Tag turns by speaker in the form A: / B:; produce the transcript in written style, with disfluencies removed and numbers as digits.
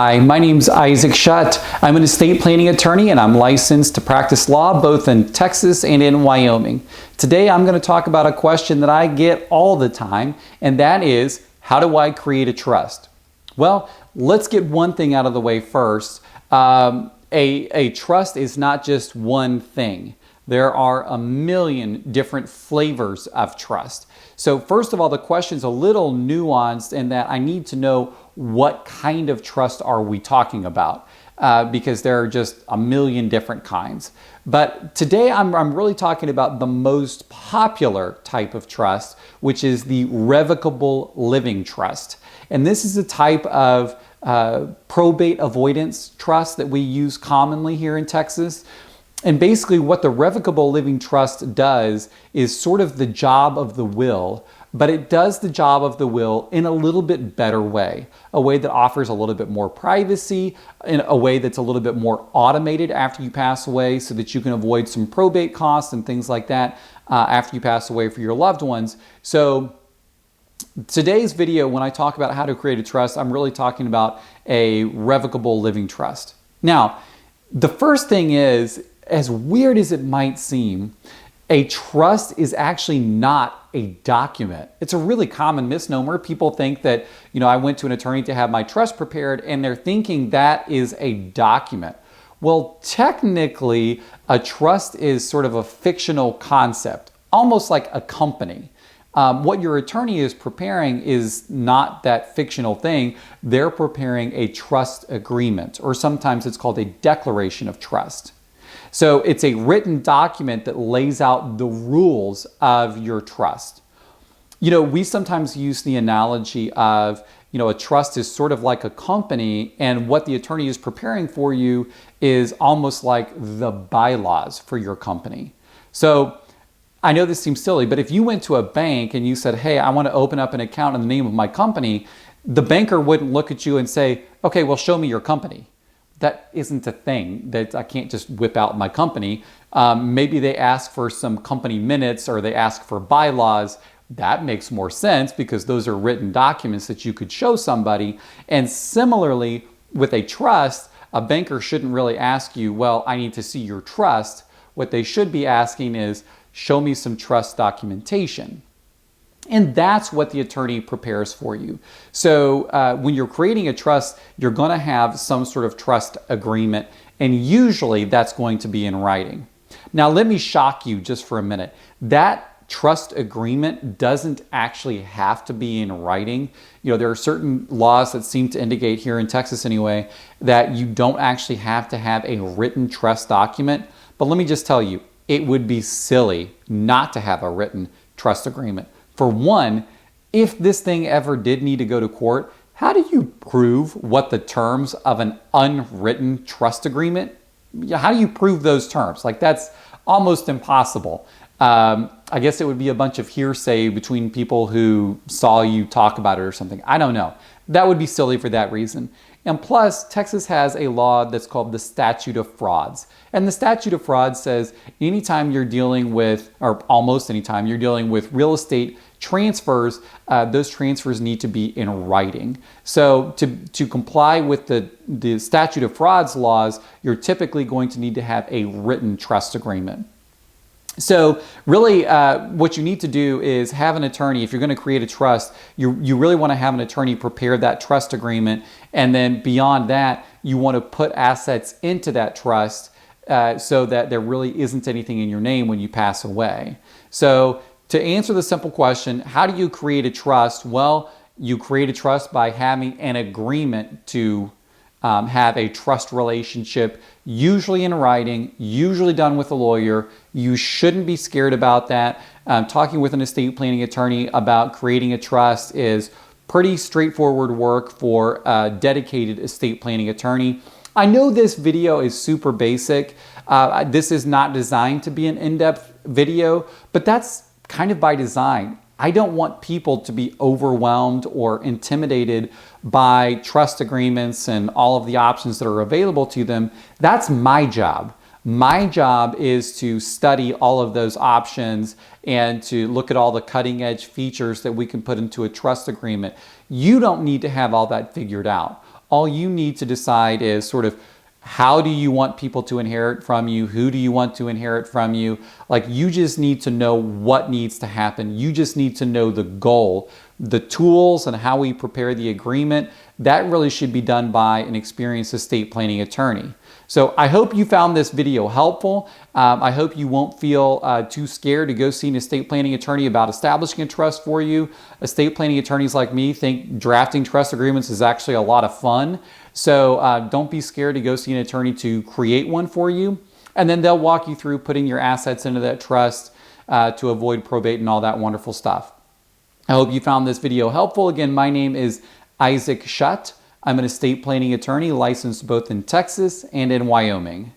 A: Hi, my name's Isaac Shutt. I'm an estate planning attorney and I'm licensed to practice law both in Texas and in Wyoming. Today I'm going to talk about a question that I get all the time, and that is, how do I create a trust? Well, let's get one thing out of the way first. A trust is not just one thing. There are a million different flavors of trust. So first of all, the question's a little nuanced in that I need to know what kind of trust are we talking about, because there are just a million different kinds. But today I'm really talking about the most popular type of trust, which is the Revocable Living Trust. And this is a type of probate avoidance trust that we use commonly here in Texas. And basically what the Revocable Living Trust does is sort of the job of the will, but it does the job of the will in a little bit better way, a way that offers a little bit more privacy, in a way that's a little bit more automated after you pass away so that you can avoid some probate costs and things like that after you pass away for your loved ones. So today's video, when I talk about how to create a trust, I'm really talking about a Revocable Living Trust. Now, the first thing is, as weird as it might seem, a trust is actually not a document. It's a really common misnomer. People think that, I went to an attorney to have my trust prepared, and they're thinking that is a document. Well, technically, a trust is sort of a fictional concept, almost like a company. What your attorney is preparing is not that fictional thing. They're preparing a trust agreement, or sometimes it's called a declaration of trust. So it's a written document that lays out the rules of your trust. We sometimes use the analogy of, a trust is sort of like a company, and what the attorney is preparing for you is almost like the bylaws for your company. So I know this seems silly, but if you went to a bank and you said, hey, I want to open up an account in the name of my company, the banker wouldn't look at you and say, okay, well, show me your company. That isn't a thing. That I can't just whip out my company. Maybe they ask for some company minutes or they ask for bylaws. That makes more sense because those are written documents that you could show somebody. And similarly, with a trust, a banker shouldn't really ask you, well, I need to see your trust. What they should be asking is, show me some trust documentation. And that's what the attorney prepares for you. So when you're creating a trust, you're going to have some sort of trust agreement, and usually that's going to be in writing. Now, let me shock you just for a minute. That trust agreement doesn't actually have to be in writing. There are certain laws that seem to indicate, here in Texas anyway, that you don't actually have to have a written trust document. But let me just tell you, it would be silly not to have a written trust agreement. For one, if this thing ever did need to go to court, how do you prove what the terms of an unwritten trust agreement? How do you prove those terms? That's almost impossible. I guess it would be a bunch of hearsay between people who saw you talk about it or something. I don't know. That would be silly for that reason. And plus, Texas has a law that's called the Statute of Frauds. And the Statute of Frauds says anytime you're dealing with, or almost anytime you're dealing with real estate transfers, those transfers need to be in writing. So to comply with the Statute of Frauds laws, you're typically going to need to have a written trust agreement. So really what you need to do is have an attorney. If you're going to create a trust, you really want to have an attorney prepare that trust agreement. And then beyond that, you want to put assets into that trust so that there really isn't anything in your name when you pass away. So to answer the simple question, how do you create a trust? Well, you create a trust by having an agreement to have a trust relationship, usually in writing, usually done with a lawyer. You shouldn't be scared about that. Talking with an estate planning attorney about creating a trust is pretty straightforward work for a dedicated estate planning attorney. I know this video is super basic. This is not designed to be an in-depth video, but that's kind of by design. I don't want people to be overwhelmed or intimidated by trust agreements and all of the options that are available to them. That's my job. My job is to study all of those options and to look at all the cutting edge features that we can put into a trust agreement. You don't need to have all that figured out. all you need to decide is sort of how do you want people to inherit from you? Who do you want to inherit from you? Like, you just need to know what needs to happen. You just need to know the goal, the tools, and how we prepare the agreement. That really should be done by an experienced estate planning attorney. So I hope you found this video helpful. I hope you won't feel too scared to go see an estate planning attorney about establishing a trust for you. Estate planning attorneys like me think drafting trust agreements is actually a lot of fun. So don't be scared to go see an attorney to create one for you. And then they'll walk you through putting your assets into that trust to avoid probate and all that wonderful stuff. I hope you found this video helpful. Again, my name is Isaac Shutt. I'm an estate planning attorney licensed both in Texas and in Wyoming.